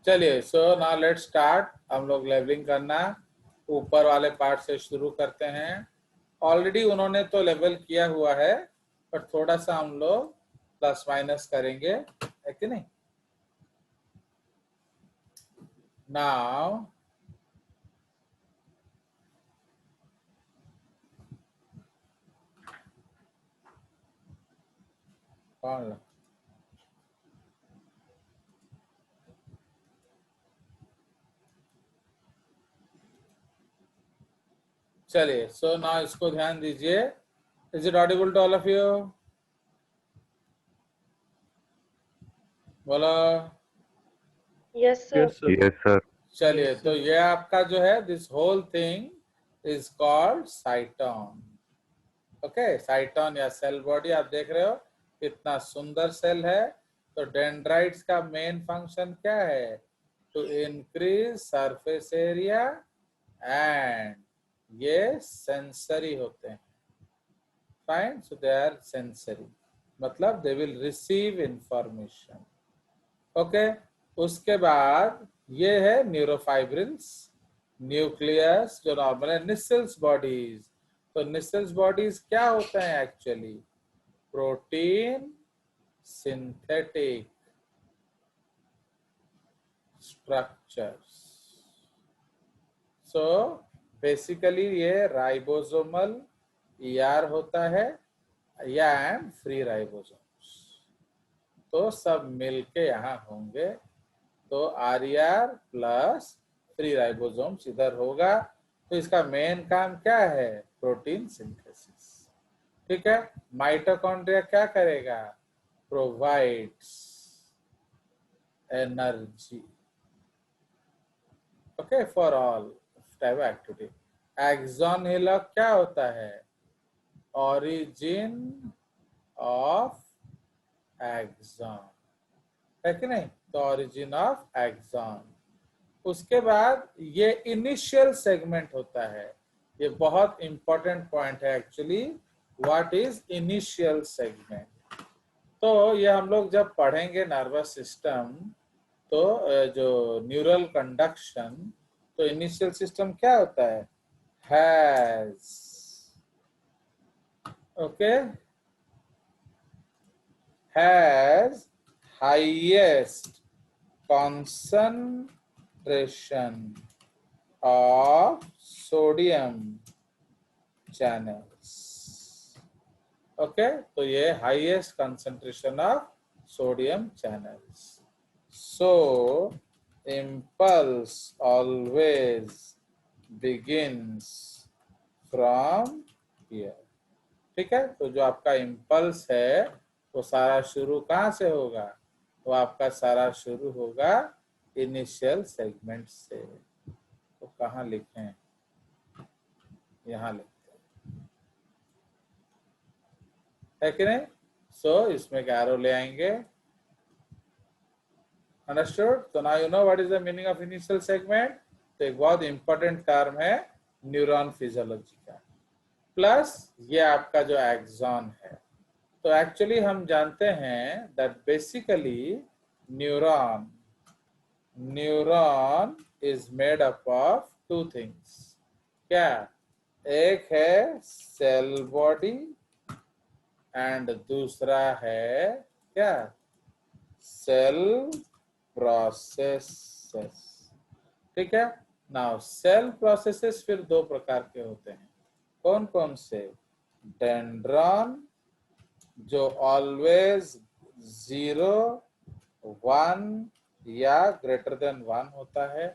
चलिए, so now let's start. हम लोग लेवलिंग करना ऊपर वाले पार्ट से शुरू करते हैं। ऑलरेडी उन्होंने तो लेवल किया हुआ है, पर थोड़ा सा हम लोग प्लस माइनस करेंगे, है कि नहीं। नाउ कौन, चलिए, सो नाउ इसको ध्यान दीजिए। Is it audible to all of you? बोलो। Yes sir. Yes sir. चलिए, तो ये आपका जो है, this whole thing is called cyton. Okay, cyton या सेल बॉडी आप देख रहे हो कितना सुंदर सेल है। तो डेंड्राइट्स का मेन फंक्शन क्या है? To increase surface area and ये सेंसरी होते हैं। Fine, so they are sensory, मतलब they will receive information. Okay, उसके बाद ये है न्यूरोफाइब्रिल्स, न्यूक्लियस जो नॉर्मल है, निसल्स बॉडीज। तो निसल्स बॉडीज क्या होते हैं actually? Protein synthetic structures. So basically ये राइबोसोमल ईआर होता है या एंड फ्री राइबोसोम्स, तो सब मिलके यहाँ होंगे। तो आरईआर प्लस फ्री राइबोसोम्स इधर होगा। तो इसका मेन काम क्या है? Protein synthesis. ठीक है, माइटोकॉन्ड्रिया क्या करेगा? Provides energy, okay, for all type activity. Axon hillock क्या होता है? ओरिजिन ऑफ एक्सॉन, है कि नहीं? तो ओरिजिन ऑफ एक्सॉन। उसके बाद ये इनिशियल सेगमेंट होता है। ये बहुत इंपॉर्टेंट पॉइंट है actually. What is initial segment? तो ये हम लोग जब पढ़ेंगे नर्वस सिस्टम, तो जो न्यूरल कंडक्शन, तो इनिशियल सिस्टम क्या होता है? Has, okay, has highest concentration of sodium channels. Okay, तो ये highest concentration of sodium channels. So impulse always begins from here। ठीक है, तो जो आपका इम्पल्स है वो सारा शुरू कहाँ से होगा? वो आपका सारा शुरू होगा इनिशियल सेगमेंट से। तो कहाँ लिखें? यहाँ लिखते हैं, है कि नहीं? सो इसमें एरो ले आएंगे। अंडरस्टूड? तो now you know what is the meaning of initial segment. तो एक बहुत इंपॉर्टेंट टर्म है न्यूरॉन फिजियोलॉजी का। प्लस ये आपका जो एक्सॉन है, तो एक्चुअली हम जानते हैं that basically neuron neuron is made up of two things. क्या? एक है सेल बॉडी एंड दूसरा है क्या? Cell processes. ठीक है, नाउ सेल प्रोसेसेस फिर दो प्रकार के होते हैं। कौन कौन से? डेंड्रॉन जो ऑलवेज 0, 1 या ग्रेटर देन 1 होता है,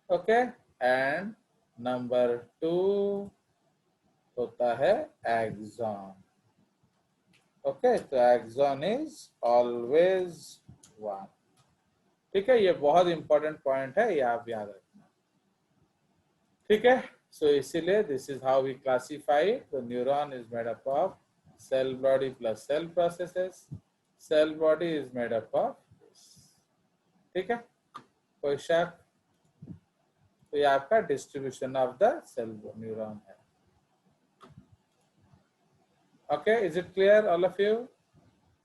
ओके, एंड नंबर 2 होता है एक्सॉन। ओके, तो एक्सॉन इज ऑलवेज 1। ठीक है, ये बहुत इंपॉर्टेंट पॉइंट है, ये आप याद रखना। ठीक है, सो इसीलिए this is how we classify the neuron is made up of cell body plus cell processes. Cell body is made up of this. ठीक है, कोई शक? तो ये आपका distribution of the cell neuron है। Okay, is it clear all of you?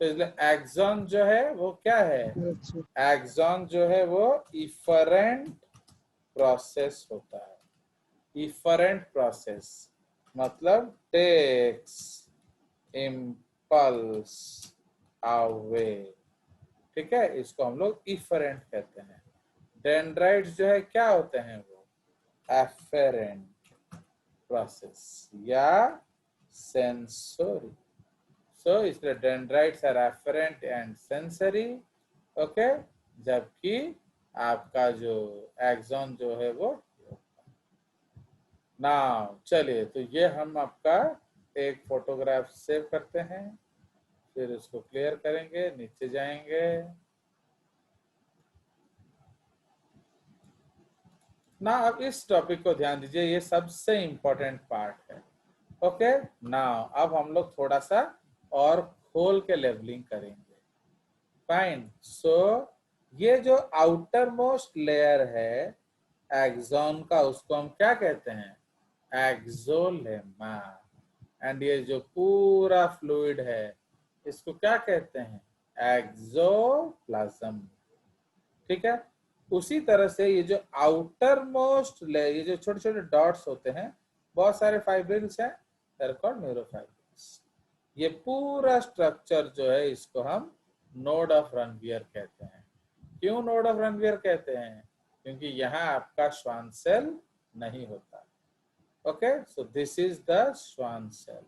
तो इसलिए एक्सॉन जो है वो क्या है, अच्छा एक्सॉन जो है वो इफरेंट प्रोसेस होता है। इफरेंट प्रोसेस मतलब टेक्स इम्पल्स अवे, ठीक है, इसको हम लोग इफरेंट कहते हैं। डेंड्राइट्स जो है क्या होते हैं, वो एफेरेंट प्रोसेस या सेंसोरी। सो इसलिए dendrites are afferent and sensory, okay, जबकि आपका जो एक्सॉन जो है वो नाउ। चलिए, तो ये हम आपका एक फोटोग्राफ सेव करते हैं, फिर इसको क्लियर करेंगे, नीचे जाएंगे। ना अब इस टॉपिक को ध्यान दीजिए, ये सबसे इंपॉर्टेंट पार्ट है। ओके, नाउ अब हम लोग थोड़ा सा और खोल के लेवलिंग करेंगे। फाइन। सो ये जो आउटर मोस्ट लेयर है एक्सॉन का, उसको हम क्या कहते हैं, एक्सोलेमा। एंड ये जो पूरा फ्लूइड है इसको क्या कहते हैं, एक्सोप्लाज्म। ठीक है, उसी तरह से ये जो आउटर मोस्ट लेयर, ये जो छोटे छोटे डॉट्स होते हैं, बहुत सारे फाइब्रिल्स हैं, दे आर कॉल्ड न्यूरोफाइब्रिल्स। ये पूरा स्ट्रक्चर जो है इसको हम नोड ऑफ रनवियर कहते हैं। क्यों नोड ऑफ रनवियर कहते हैं, क्योंकि यहाँ आपका श्वान सेल नहीं होता। Okay, so this is the Schwann cell.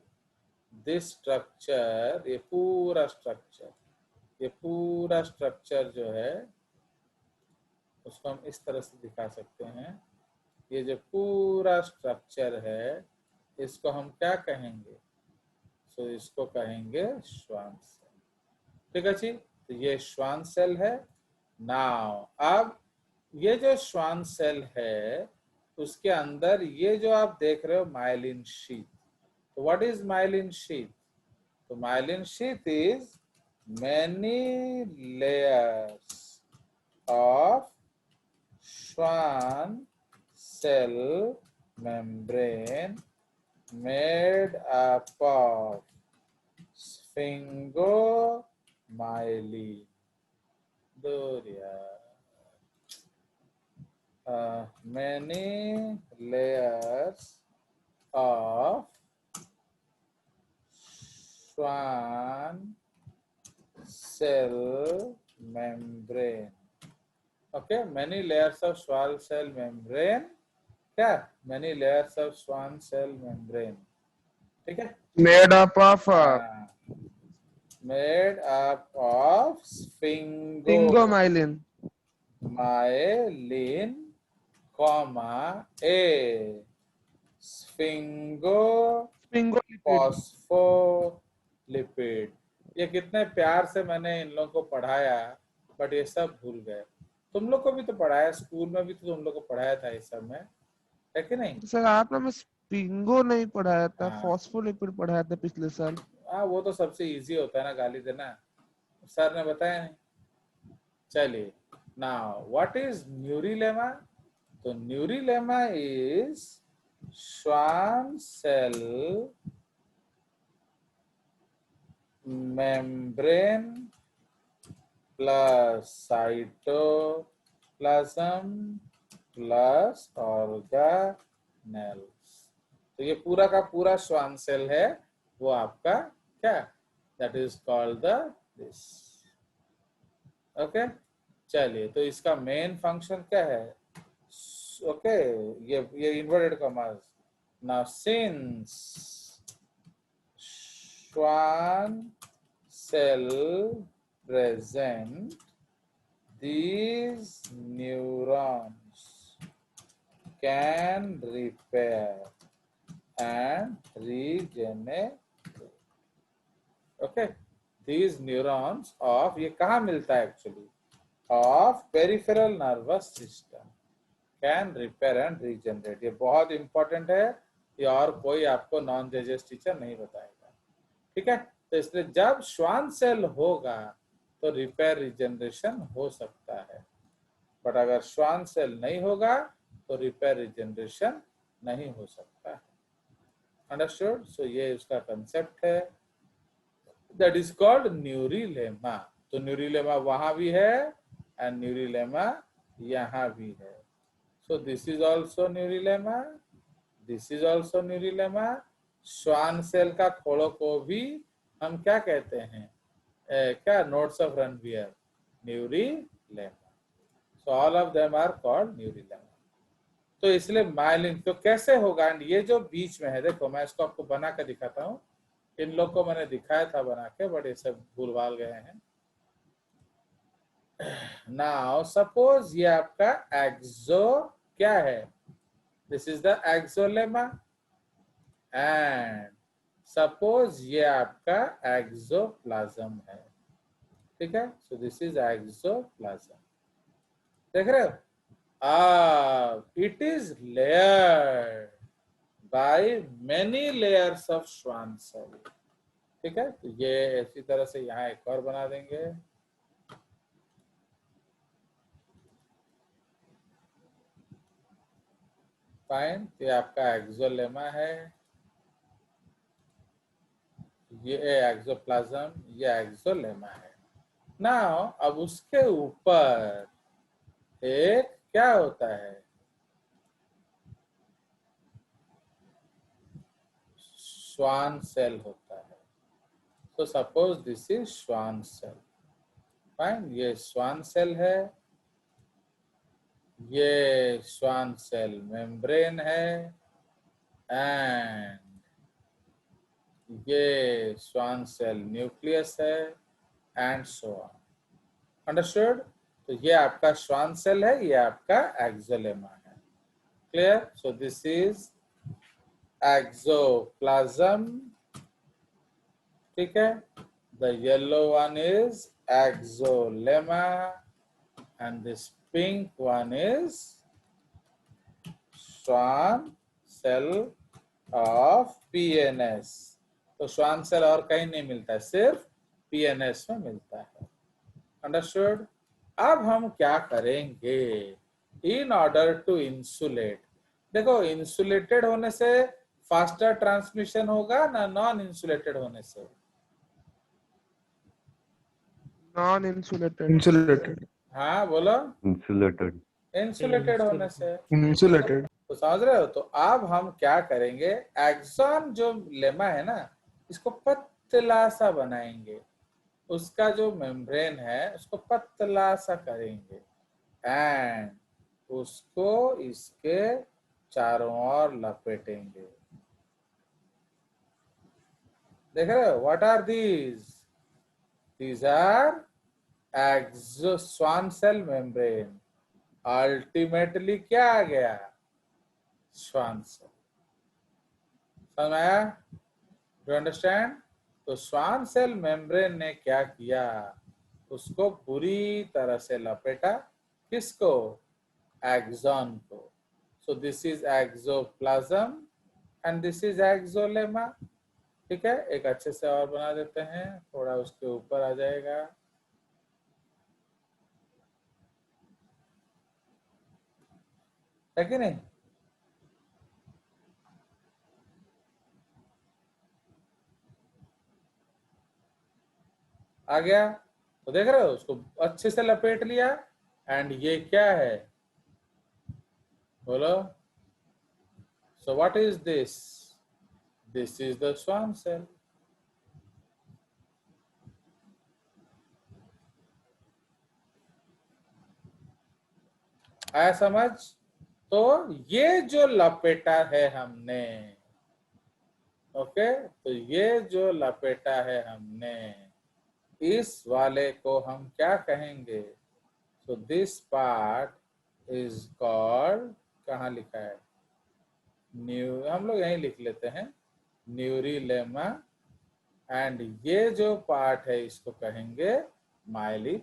This structure, ये पूरा स्ट्रक्चर जो है उसको हम इस तरह से दिखा सकते हैं। ये जो पूरा स्ट्रक्चर है इसको हम क्या कहेंगे, सो इसको कहेंगे श्वान सेल। ठीक है जी, तो ये श्वान सेल है। नाउ अब ये जो श्वान सेल है उसके अंदर ये जो आप देख रहे हो माइलिन शीथ, तो व्हाट इज माइलिन शीथ, तो myelin sheath is many layers of Schwann cell membrane made up of sphingomyelin. Many layers of Schwann cell membrane. Okay, many layers of Schwann cell membrane. क्या, many layers of Schwann cell membrane. ठीक है, made up of made up of स्पिंगोमाइलिन myelin, comma a sphingophospholipid। ये कितने प्यार से मैंने इन लोगों को पढ़ाया, बट ये सब भूल गए। तुम लोग को भी तो पढ़ाया, स्कूल में भी तो तुम लोग को पढ़ाया था ये सब में, है कि नहीं? सर आपने में स्पिंगो नहीं पढ़ाया था, हाँ। फॉस्फोलिपिड पढ़ाया था पिछले साल। हाँ, वो तो सबसे इजी होता है ना गाली देना, सर ने बताया नहीं। चलिए, नाउ व्हाट इज न्यूरिलेमा, तो neurilemma is Schwann cell membrane plus cytoplasm plus organelles. तो ये पूरा का पूरा श्वान सेल है, वो आपका क्या, that is called the this. Okay, चलिए, तो इसका मेन फंक्शन क्या है, ओके, ये inverted commas. Now since Schwann cell present, these neurons can repair and regenerate. Okay, these neurons of, ये कहाँ मिलता है actually, of peripheral nervous system can repair and regenerate। ये बहुत इंपॉर्टेंट है, ये और कोई आपको नॉन जेजेस टीचर नहीं बताएगा। ठीक है, तो इसलिए जब श्वान सेल होगा तो रिपेयर रिजेनरेशन हो सकता है, बट अगर श्वान सेल नहीं होगा तो रिपेयर रिजेनरेशन नहीं हो सकता है। अंडरस्टूड? सो ये उसका कंसेप्ट है। that is called न्यूरिलेमा। तो न्यूरिलेमा वहां भी है एंड न्यूरिलेमा यहाँ भी है। So this is also neurilemma, this is also neurilemma. Schwann cell का खोलों को भी हम क्या कहते हैं, क्या nodes of Ranvier, neurilemma. So all of them are called neurilemma. तो इसलिए माइलिन तो कैसे होगा, एंड ये जो बीच में है, देखो मैं इसको आपको बना के दिखाता हूँ। इन लोग को मैंने दिखाया था बना के, बट ये सब भूल भाल गए हैं। नाउ सपोज ये आपका एक्सो क्या है, this is the axolemma, and suppose ये आपका एक्सोप्लाज्म है, ठीक है। सो दिस इज एक्सोप्लाज्म, देख रहे हो। It is layered by many layers of Schwann cell, ठीक है। तो ये इसी तरह से यहाँ एक और बना देंगे। फाइन, ये आपका एक्सोलेमा है, ये एक्सोप्लाज्म, ये एक्सोलेमा है। नाउ अब उसके ऊपर एक क्या होता है, श्वान सेल होता है। तो suppose this is Schwann cell, fine, ये श्वान सेल है, ये श्वान सेल मेम्ब्रेन है, एंड ये श्वान सेल न्यूक्लियस है, एंड सो ऑन। अंडरस्टूड। तो ये आपका श्वान सेल है, ये आपका एक्सोलेमा है। Clear. So this is axoplasm, ठीक है। The yellow one is axolemma and this pink one is Schwann cell of PNS. तो श्वान सेल और कहीं नहीं मिलता है, सिर्फ पीएनएस में मिलता है। अंडरस्टूड। अब हम क्या करेंगे, इन ऑर्डर टू इंसुलेट, देखो इंसुलेटेड होने से फास्टर ट्रांसमिशन होगा ना नॉन इंसुलेटेड होने से। Non insulated. इंसुलेटेड। हाँ बोलो। इंसुलेटेड। इंसुलेटेड होने से। इंसुलेटेड। तो समझ रहे हो। तो अब हम क्या करेंगे, एक्सॉन जो लेमा है ना, इसको पतला सा बनाएंगे, उसका जो मेम्ब्रेन है उसको पतला सा करेंगे, एंड उसको इसके चारों ओर लपेटेंगे। देख रहे हो, व्हाट आर दीज आर एक्सोस्वान सेल मेम्ब्रेन। अल्टीमेटली क्या आ गया, श्वान सेल। समझ में आया, डू अंडरस्टैंड। तो श्वान सेल मेम्ब्रेन ने क्या किया, उसको पूरी तरह से लपेटा, किसको, एक्सॉन को। सो this is axoplasm and this is axolemma, ठीक है। एक अच्छे से और बना देते हैं, थोड़ा उसके ऊपर आ जाएगा। है कि नहीं। आ गया। तो देख रहे हो, उसको अच्छे से लपेट लिया, एंड ये क्या है, बोलो। So what is this, this is the Schwann cell. आया समझ। तो ये जो लपेटा है हमने, ओके, तो ये जो लपेटा है हमने, इस वाले को हम क्या कहेंगे, so this part is called, कहाँ लिखा है, हम लोग यहीं लिख लेते हैं, न्यूरिलेमा, एंड ये जो पार्ट है इसको कहेंगे माइलिन।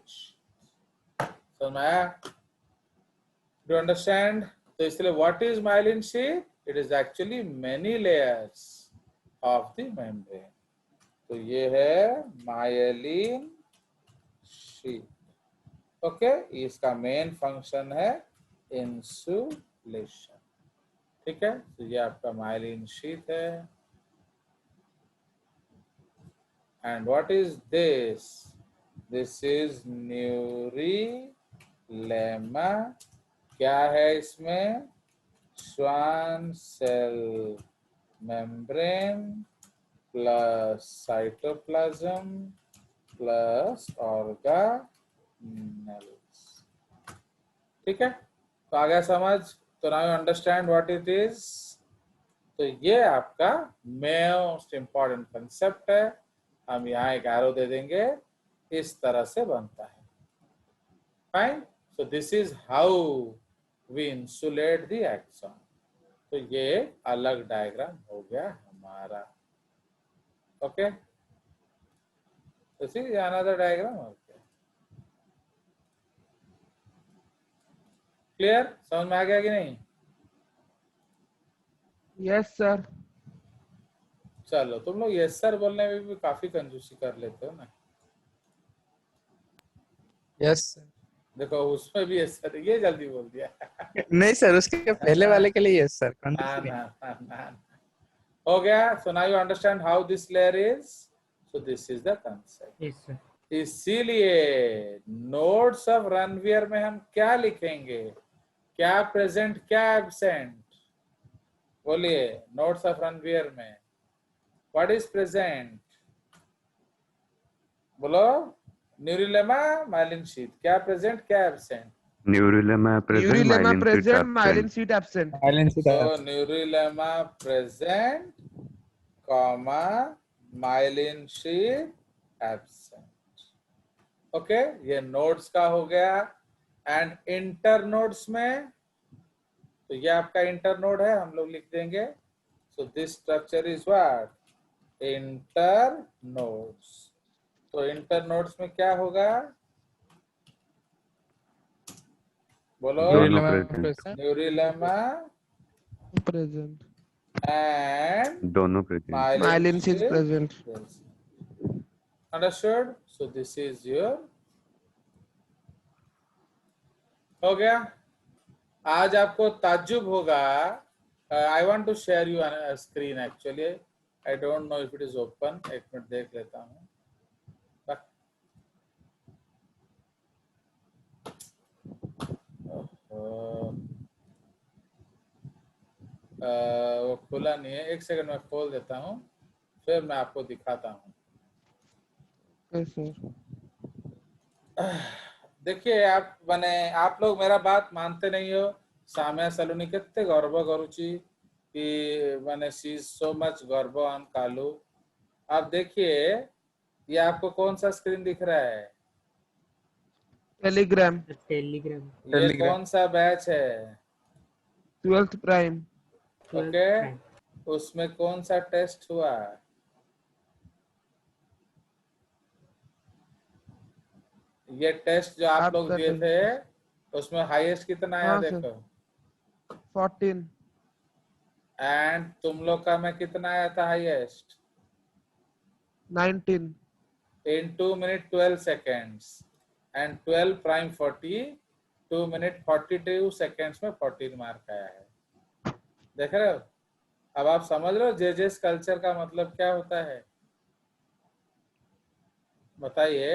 समझ में आया, डू अंडरस्टैंड। तो इसलिए what is myelin sheath, it is actually many layers of the membrane. तो ये है माइलिन शीथ, ओके। इसका मेन फंक्शन है इंसुलेशन, ठीक है। तो ये आपका माइलिन शीथ है, And what is this? This is neurilemma. क्या है इसमें? Schwann cell membrane plus cytoplasm plus organelles. ठीक है, तो आ गया समझ? तो now you understand what it is. तो ये आपका मोस्ट इंपॉर्टेंट कंसेप्ट है. हम यहाँ एक एरो दे देंगे, इस तरह से बनता है. Fine. So this is how we insulate the axon. तो ये अलग डायग्राम हो गया हमारा. Okay, this is another diagram. Okay, clear? समझ में आ गया कि नहीं? Yes, sir. चलो, तुम लोग यस सर बोलने में भी काफी कंजूसी कर लेते हो ना. Yes sir. देखो, उसमें भी यस सर, ये जल्दी बोल दिया. नहीं सर, उसके पहले वाले के लिए यस सर. ना ना ना ना. हो गया. So now you understand how this layer is. So this is the concept. Yes sir. इसीलिए नोट्स ऑफ रणवीर में हम क्या लिखेंगे? क्या प्रेजेंट, क्या एब्सेंट? बोलिए, नोट्स ऑफ रणवीर में व्हाट इज प्रेजेंट? बोलो. Neurilemma, myelin sheath. क्या प्रेजेंट, क्या absent? Neurulema present, Neurulema myelin sheath present, myelin absent. sheath absent. So neurilemma present, comma, myelin sheath absent. Okay, ये नोड्स का हो गया. एंड इंटर नोड्स में, तो ये आपका इंटर नोड है, हम लोग लिख देंगे. So this structure is what? Inter nodes. तो इंटर नोड्स में क्या होगा? बोलो. दोनों present. Neurilemma Present. and दोनों present. Myelin sheath present. Yes. Understood? So this is your. हो गया. आज आपको ताज्जुब होगा. I want to share you a screen actually. I don't know if it is open. एक मिनट देख लेता हूँ. वो खुला नहीं है. एक सेकंड में खोल देता हूँ, फिर मैं आपको दिखाता हूँ. Yes, sir. देखिए, आप लोग मेरा बात मानते नहीं हो. साम्या सलूनी कितने गर्व करुची कि मैंने शी इज सो मच गर्व ऑन कालू. आप देखिए, ये आपको कौन सा स्क्रीन दिख रहा है? Telegram. टेलीग्राम. ये कौन सा बैच है? 12th prime. ओके, उसमें कौन सा टेस्ट हुआ? ये टेस्ट जो आप लोग दिए थे, उसमें हाईएस्ट कितना आया? हाँ, देखो. 14. एंड तुम लोग का में कितना आया था highest? 19. In 2 minutes 12 seconds and 12 prime 40, 2 minutes 42 seconds में 14 मार्क आया है. देख रहे हो? अब आप समझ रहे हो जेजेस कल्चर का मतलब क्या होता है? बताइए.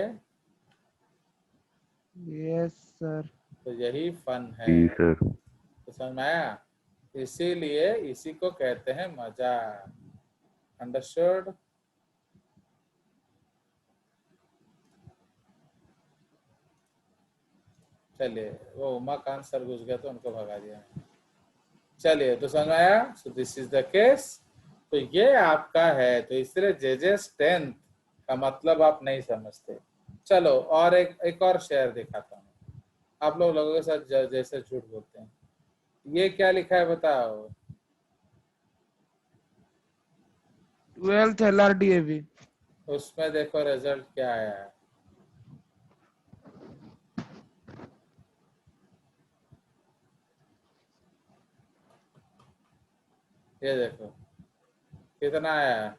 Yes, sir. तो यही फन है. जी सर. तो समझ में आया? इसीलिए इसी को कहते हैं मजा. अंडरस्टूड? चलिए, वो उमाकांत सर घुस गया तो उनको भगा दिया. चलिए, तो समझ में आया? सो दिस इज द केस. तो ये आपका है. तो इसलिए जेजेस 10th का मतलब आप नहीं समझते. चलो, और एक और शेयर दिखाता हूँ. आप लोगों के साथ जैसे झूठ बोलते हैं. ये क्या लिखा है बताओ? 12th LRDAV. उसमें देखो रिजल्ट क्या आया है. ये देखो कितना आया.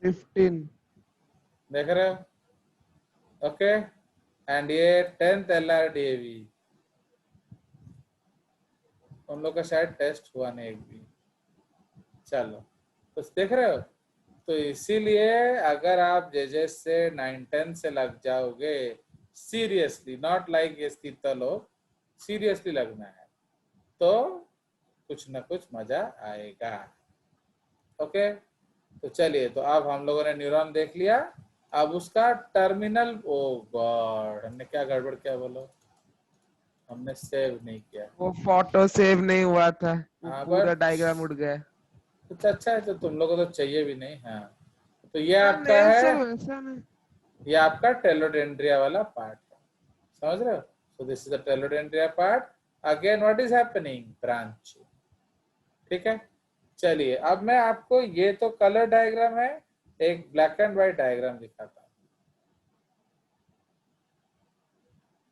15. देख रहे हो? ओके. एंड ये 10th LRDAV. उन लोग का शायद टेस्ट हुआ नहीं एक भी. चलो, तो देख रहे हो? तो इसीलिए अगर आप जेजे से 9-10 से लग जाओगे सीरियसली, नॉट लाइक ये स्थित लोग, सीरियसली लगना है तो कुछ ना कुछ मजा आएगा। ओके, तो चलिए, तो अब हम लोगों ने न्यूरॉन देख लिया। अब उसका टर्मिनल, ओ गॉड, हमने क्या गड़बड़ किया बोलो, हमने सेव नहीं किया। वो फोटो सेव नहीं हुआ था, वो हाँ, पूरा बट डायग्राम उड़ गया। कुछ अच्छा है तो तुम लोगों को तो चाहिए भी नहीं। हाँ, तो ये आपका नहीं है, सर, वैसा नहीं। ये आपका टेलोडेंड्रिया वाला पार्ट है, समझ रहे हो? So this is the telodendria part. Again what is happening, branch. ठीक है, चलिए अब मैं आपको, ये तो कलर डायग्राम है, एक ब्लैक एंड व्हाइट डायग्राम दिखाता हूँ।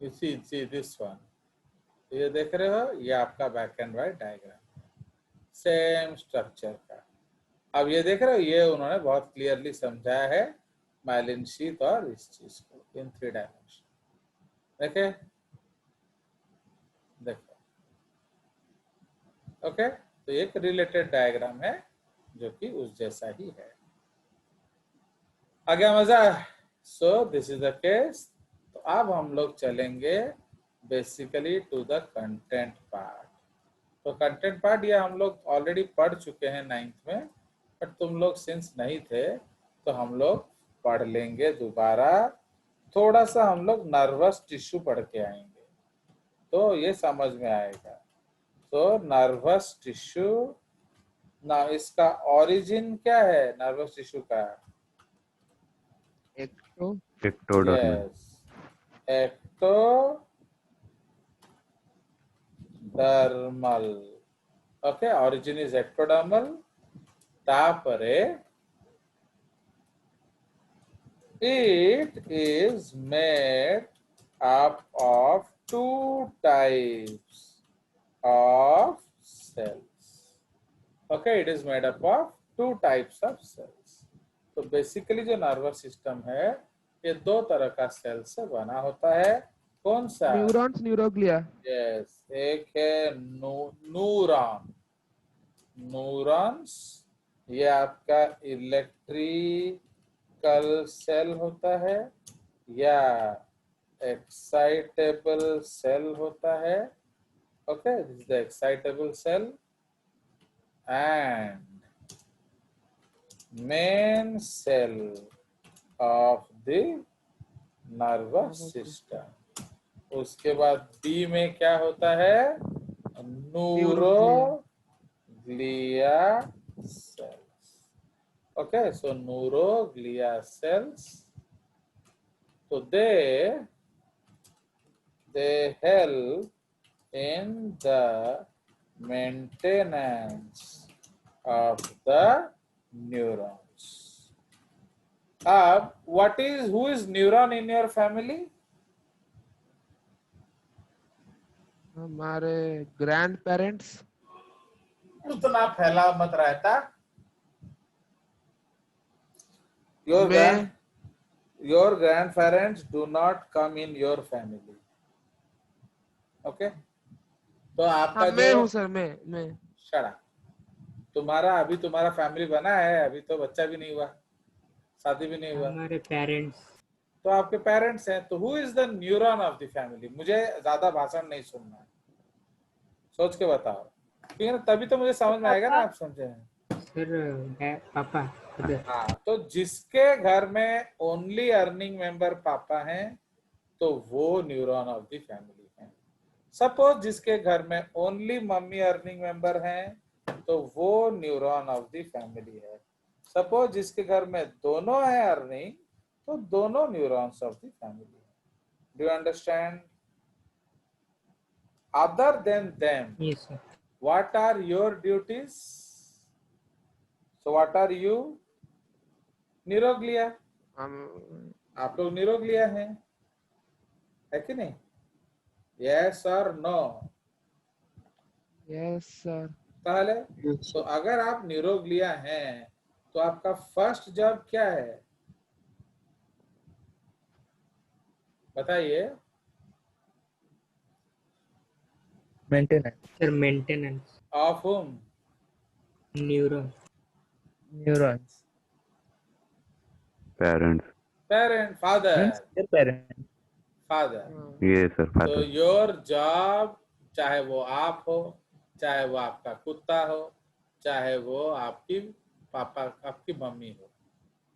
यू सी दिस वन, ये देख रहे हो, ये आपका black and white diagram, same structure का। अब ये देख रहे हो, ये उन्होंने बहुत क्लियरली समझाया है माइलिन शीथ और इस चीज को इन 3 डायमेंशन। देखे, देखो, ओके, तो एक रिलेटेड डायग्राम है जो कि उस जैसा ही है। आ गया मजा? So this is the case. तो अब हम लोग चलेंगे basically to the content part. तो कंटेंट पार्ट ये हम लोग ऑलरेडी पढ़ चुके हैं 9th में, बट तुम लोग सिंस नहीं थे तो हम लोग पढ़ लेंगे दोबारा। थोड़ा सा हम लोग नर्वस टिश्यू पढ़ के आएंगे तो ये समझ में आएगा। तो नर्वस टिश्यू ना, इसका ओरिजिन क्या है नर्वस टिश्यू का? एक तो ectodermal. Yes, ectodermal. Okay, origin is ectodermal. तापरे it is made up of 2 types of cells. Okay, it is made up of 2 types of cells. तो बेसिकली जो नर्वस सिस्टम है ये 2 तरह का सेल से बना होता है। कौन सा? Neurons, neuroglia. यस, एक है न्यूरॉन, न्यूरॉन्स, ये आपका इलेक्ट्रिकल सेल होता है या एक्साइटेबल सेल होता है। Okay, this is the excitable cell and main cell of the nervous system. उसके बाद डी में क्या होता है? Neuroglia cells. Okay, so neuroglia cells, तो they help in the maintenance of the neurons. अब who is neuron in your family? हमारे grand parents. उतना फैला मत रहता। मैं your grandparents do not come in your family. Okay, तो आपका हाँ, मैं जो हूँ सर, मैं शड़ा, तुम्हारा अभी तुम्हारा फैमिली बना है, अभी तो बच्चा भी नहीं हुआ, शादी भी नहीं हुआ, हमारे पेरेंट्स। तो आपके पेरेंट्स हैं। तो who is the neuron of the family? मुझे ज्यादा भाषण नहीं सुनना है, सोच के बताओ, ठीक है ना? तभी तो मुझे समझ में आएगा ना, आप समझे हैं? सर पापा। हाँ, तो जिसके घर में ओनली अर्निंग मेंबर पापा हैं तो वो न्यूरॉन ऑफ द फैमिली है। सपोज जिसके घर में ओनली मम्मी अर्निंग मेंबर हैं तो वो न्यूरॉन ऑफ द फैमिली है। सपोज जिसके घर में दोनों है अर्निंग तो दोनों न्यूरॉन्स ऑफ द फैमिली है। Do you understand? Other than them, yes sir. what are your duties? So what are you? निरोग्लिया। आप लोग निरोग्लिया हैं, है कि नहीं? यस और नो? Yes sir. पहले तो अगर आप निरोग्लिया हैं तो आपका फर्स्ट जॉब क्या है बताइए? Maintenance sir maintenance of home? Neuron. Neurons. Parents, parent, father, Means their parent. Father. ये सर तो फादर। योर जॉब, चाहे वो आप हो, चाहे वो आपका कुत्ता हो, चाहे वो आपकी पापा, आपकी मम्मी हो,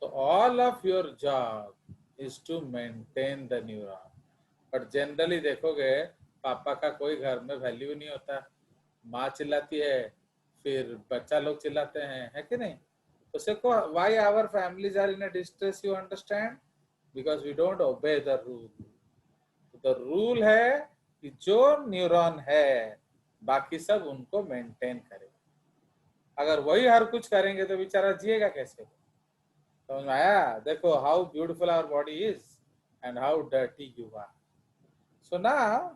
तो all of your job is to maintain the neuron. But generally देखोगे पापा का कोई घर में वैल्यू नहीं होता, माँ चिल्लाती है, फिर बच्चा लोग चिल्लाते हैं, है कि नहीं? तो देखो why our families are in a distress, you understand, because we don't obey the rule. तो रूल है कि जो न्यूरॉन है बाकी सब उनको मेंटेन करे। अगर वही हर कुछ करेंगे तो बेचारा जिएगा कैसे? समझ में आया? देखो how beautiful our body is and how dirty you are. So now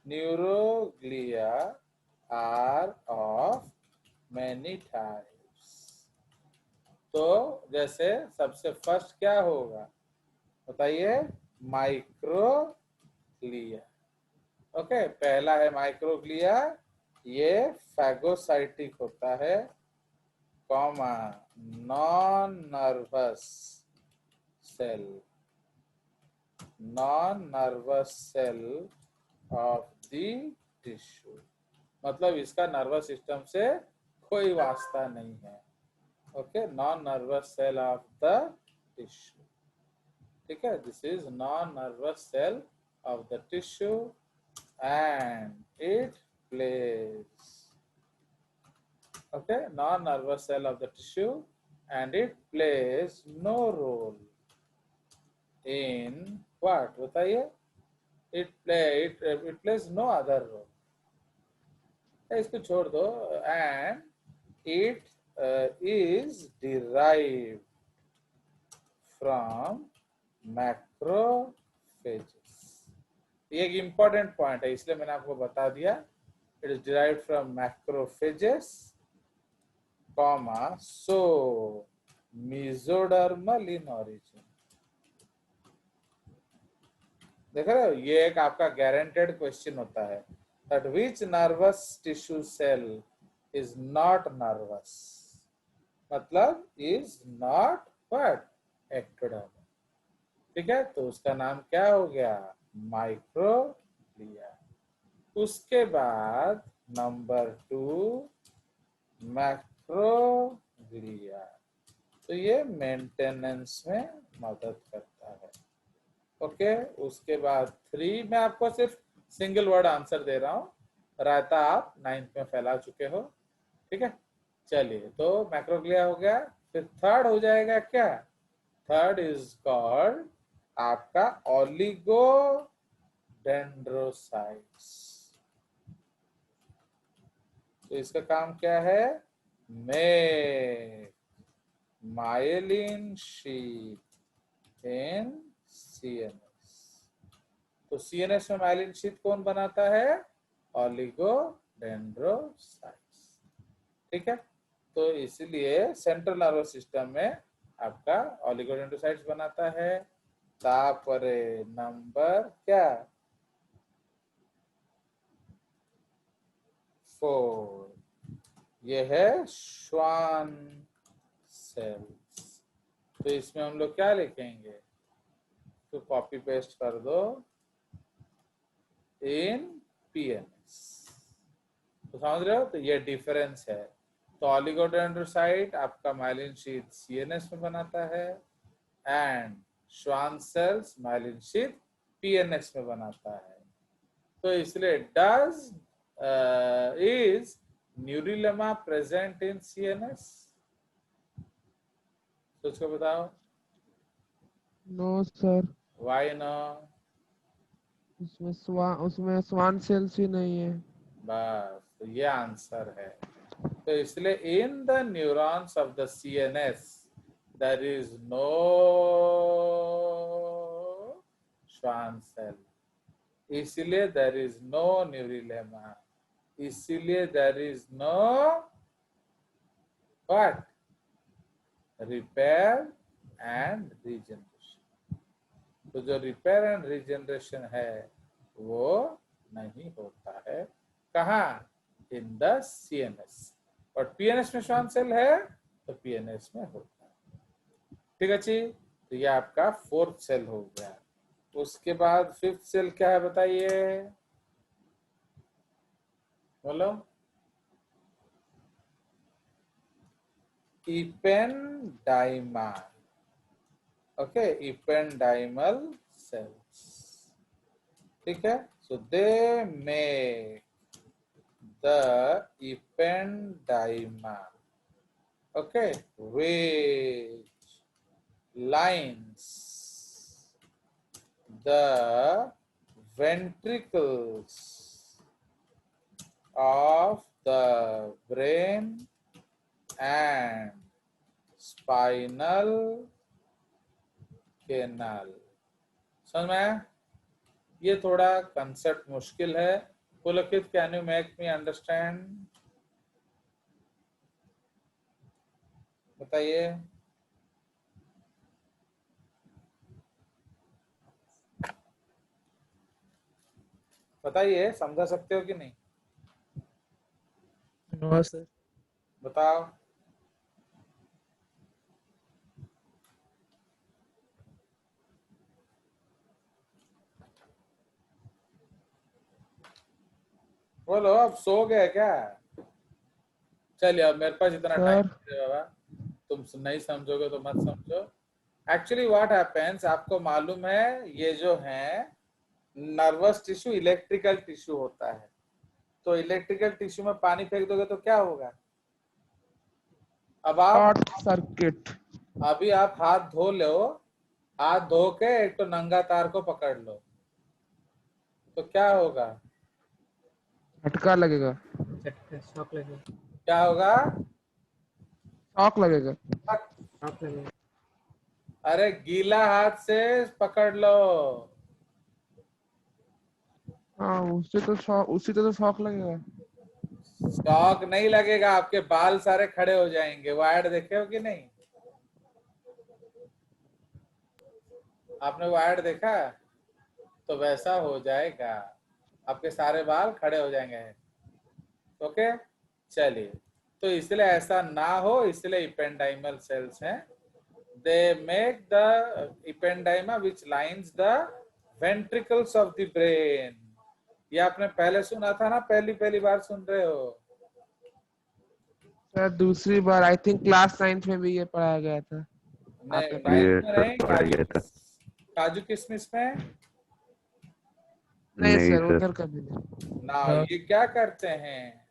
neuroglia are of many types. तो जैसे सबसे फर्स्ट क्या होगा बताइए? माइक्रोग्लिया। ओके, पहला है माइक्रोग्लिया, ये फैगोसाइटिक होता है, comma non nervous cell, non nervous cell of the tissue, मतलब इसका नर्वस सिस्टम से कोई वास्ता नहीं है। Okay, non nervous cell of the tissue. ठीक है, this is non nervous cell of the tissue and it plays, okay, non-nervous cell of the tissue, and it plays no role in what? बताइए? It plays no other role. इसको छोड़ दो। and it is derived from macrophages। ये एक important point है, इसलिए मैंने आपको बता दिया। It is derived from macrophages, comma so mesodermal in origin. देख रहे हो, ये एक आपका गारंटेड क्वेश्चन होता है that which nervous tissue cell is not nervous, मतलब इज नॉट व्हाट? एक्टोडर्मल। ठीक है, तो उसका नाम क्या हो गया? माइक्रोग्लिया। उसके बाद नंबर 2 मैक्रोग्लिया, तो ये मेंटेनेंस में मदद करता है। ओके, उसके बाद 3, मैं आपको सिर्फ सिंगल वर्ड आंसर दे रहा हूँ, रायता आप 9th में फैला चुके हो। ठीक है, चलिए, तो मैक्रोग्लिया हो गया। फिर थर्ड हो जाएगा क्या? थर्ड इज कॉल्ड आपका ओलिगोडेंड्रोसाइट्स। तो इसका काम क्या है? मेक माइलिन शीथ इन सीएनएस। तो सीएनएस में माइलिन शीथ कौन बनाता है? ओलिगोडेंड्रोसाइट्स। ठीक है, तो इसलिए सेंट्रल नर्वस सिस्टम में आपका ओलिगोडेंड्रोसाइट्स बनाता है। तापरे नंबर क्या? 4, ये है श्वान सेल्स। तो इसमें हम लोग क्या लिखेंगे? तो कॉपी पेस्ट कर दो, इन पीएनएस। तो समझ रहे हो, तो ये डिफरेंस है। तो ओलिगोडेंड्रोसाइट आपका माइलिन शीथ सीएनएस में बनाता है, and Schwann cells myelin sheath PNS में बनाता है। तो इसलिए does is neurilemma present in CNS? सोच को बताओ। No sir, why no? उसमें स्वान सेल्स ही नहीं है। बस, तो ये आंसर है। तो इसलिए in the neurons of the CNS there is no Schwann cell, इसलिए देयर इज नो न्यूरिलेमा, इसीलिए there is no what? Repair and regeneration. तो जो रिपेयर एंड रीजनरेशन है वो नहीं होता है। कहाँ? In the CNS. और पीएनएस में श्वान सेल है तो पीएनएस में होता है। ठीक है जी। तो ये आपका फोर्थ सेल हो गया। उसके बाद फिफ्थ सेल क्या है बताइए, बोलो। इपेंडाइमर, ओके, इपेंडाइमल सेल्स, ठीक है। So they make the ependyma, okay, which lines the ventricles of the brain and spinal canal। समझ में आया? ये थोड़ा कंसेप्ट मुश्किल है। Pulkit, can you make me understand? बताइए। बताइए, समझा सकते हो कि नहीं? No sir. बताओ। बोलो, अब सो गए क्या? चलिए, अब मेरे पास इतना टाइम सर है बाबा, तुम नहीं समझोगे तो मत समझो। एक्चुअली व्हाट हैपेंस, आपको मालूम है, ये जो है नर्वस टिश्यू इलेक्ट्रिकल टिश्यू होता है। तो इलेक्ट्रिकल टिश्यू में पानी फेंक दोगे तो क्या होगा? अब आप, शॉर्ट सर्किट। अभी आप हाथ धो लो, हाथ धो के एक तो नंगा तार को पकड़ लो, तो क्या होगा? झटका लगेगा, झटका, शॉक लगेगा। क्या होगा? शॉक लगेगा। शॉक लगेगा। अरे गीला हाथ से पकड़ लो। हाँ, उसी तो शॉक लगेगा। शॉक नहीं लगेगा, आपके बाल सारे खड़े हो जाएंगे। वो ऐड देखे हो कि नहीं? आपने वो ऐड देखा? तो वैसा हो जाएगा, आपके सारे बाल खड़े हो जाएंगे। ओके, चलिए। तो इसलिए ऐसा ना हो, इसलिए इपेंडाइमल सेल्स हैं। They make the ependyma which lines the ventricles of the brain. ये आपने पहले सुना था ना? पहली बार सुन रहे हो? सर दूसरी बार आई थिंक क्लास 9 में भी ये पढ़ाया गया था। नहीं, आपने नाइन्थ ये में सर नहीं, पढ़ाया गया था। काजू किशमिश में। नहीं नहीं सर, सर। उधर कभी नहीं। ना, ये क्या करते हैं?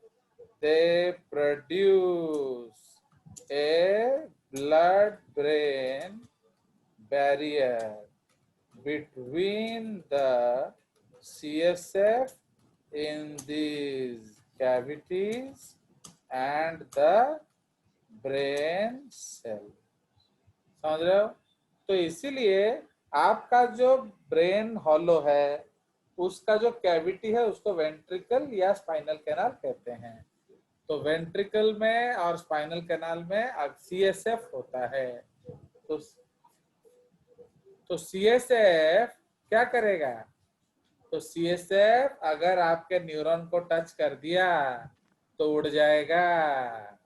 They produce a blood brain barrier between the CSF in these cavities and the brain cell। समझ रहे हो? तो इसीलिए आपका जो ब्रेन हॉलो है, उसका जो कैविटी है उसको वेंट्रिकल या स्पाइनल कैनाल कहते हैं। तो वेंट्रिकल में और स्पाइनल कैनाल में सीएसएफ होता है। तो सीएसएफ क्या करेगा? तो सीएसएफ अगर आपके न्यूरॉन को टच कर दिया तो उड़ जाएगा,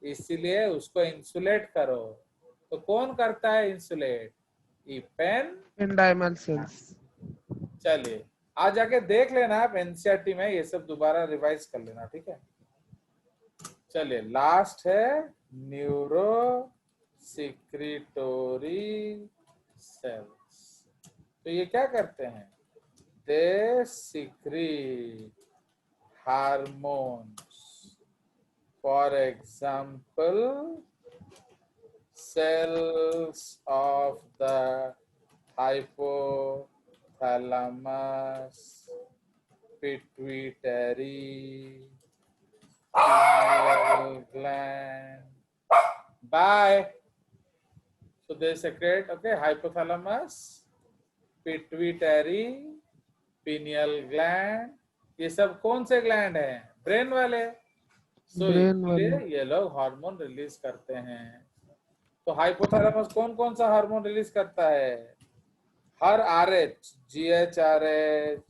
इसीलिए उसको इंसुलेट करो। तो कौन करता है इंसुलेट? Ependymal sales. चलिए, आज जाके देख लेना आप एनसीईआरटी में, ये सब दोबारा रिवाइज कर लेना, ठीक है। चलिए, लास्ट है न्यूरो सिक्रिटोरी सेल्स। तो ये क्या करते हैं? They secrete hormones, for example cells of the hypothalamus, pituitary, pineal gland. Bye. So they secrete, okay, hypothalamus, pituitary, pineal gland। ये सब कौन से ग्लैंड हैं? ब्रेन वाले। सो ब्रेन इसलिए वाले। ये लोग हार्मोन रिलीज करते हैं। तो हाइपोथैलेमस कौन कौन सा हार्मोन रिलीज करता है? हर आरएच, जीएचआरएच,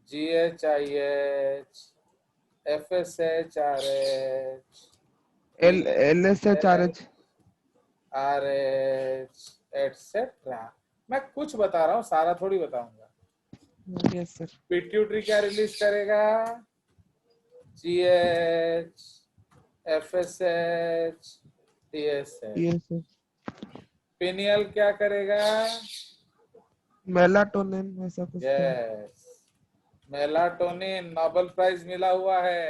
जीएचआईएच, एफएसएचआरएच, LSHRH। RH etcetera. मैं कुछ बता रहा हूँ, सारा थोड़ी बताऊंगा। Yes sir. पिट्यूटरी क्या रिलीज करेगा? GH, FSH, TSH। Yes sir. Pineal क्या करेगा? मेलाटोनिन ऐसा कुछ तो। यस, मेलाटोनिन, नोबेल प्राइज मिला हुआ है।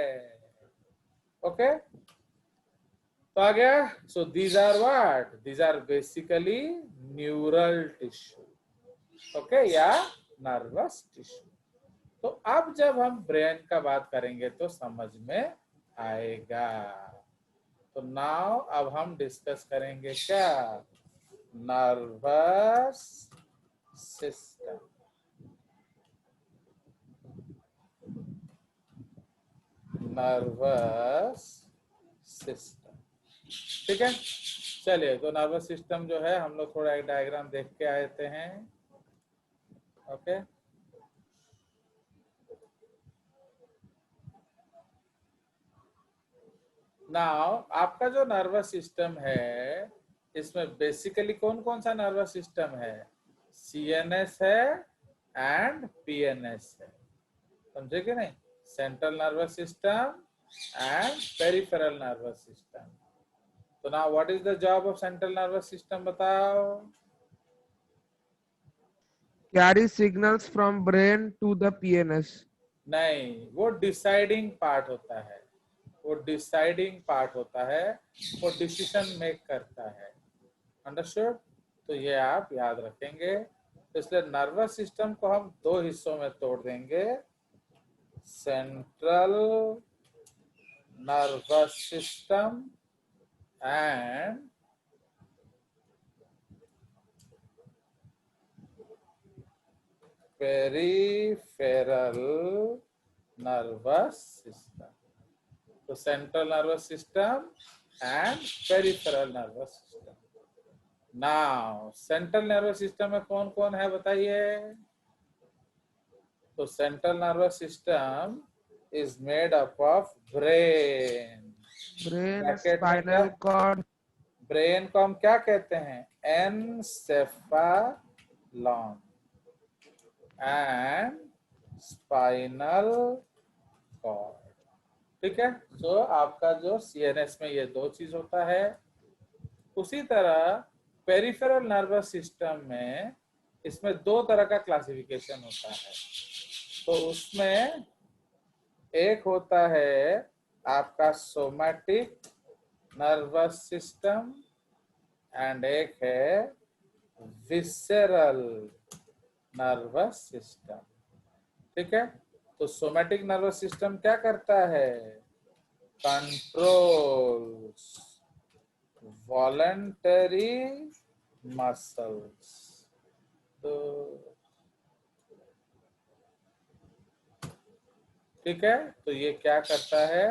ओके, तो आ गया। So these are what? These are basically neural tissue, okay, या नर्वस टिश्यू। तो अब जब हम ब्रेन का बात करेंगे तो समझ में आएगा। तो नाउ अब हम डिस्कस करेंगे क्या? Nervous system. नर्वस सिस्टम, ठीक है। चलिए, तो नर्वस सिस्टम जो है हम लोग थोड़ा एक डायग्राम देख के आते हैं। ओके, नाउ आपका जो नर्वस सिस्टम है इसमें बेसिकली कौन कौन सा नर्वस सिस्टम है? CNS है एंड PNS है, समझे कि नहीं? Central nervous system and peripheral nervous system. तो now what is the job of central nervous system, बताओ? Carry signals from brain to the PNS. नहीं, वो डिसाइडिंग पार्ट होता है। वो डिसाइडिंग पार्ट होता है, वो डिसीजन मेक करता है। अंडरस्टूड? तो ये आप याद रखेंगे। तो इसलिए नर्वस सिस्टम को हम दो हिस्सों में तोड़ देंगे, central nervous system and peripheral nervous system. तो central nervous system and peripheral nervous system. Now central nervous system में कौन कौन है बताइए? तो central nervous system is made up of brain. Brain, spinal cord. Brain को हम क्या कहते हैं? एनसेफेलॉन एंड स्पाइनल कॉर्ड, ठीक है। तो आपका जो CNS में ये दो चीज होता है। उसी तरह पेरिफेरल नर्वस सिस्टम में इसमें दो तरह का क्लासिफिकेशन होता है। तो उसमें एक होता है आपका सोमैटिक नर्वस सिस्टम एंड एक है विसेरल नर्वस सिस्टम, ठीक है। तो सोमैटिक नर्वस सिस्टम क्या करता है? Controls voluntary muscles. तो ठीक है, तो ये क्या करता है?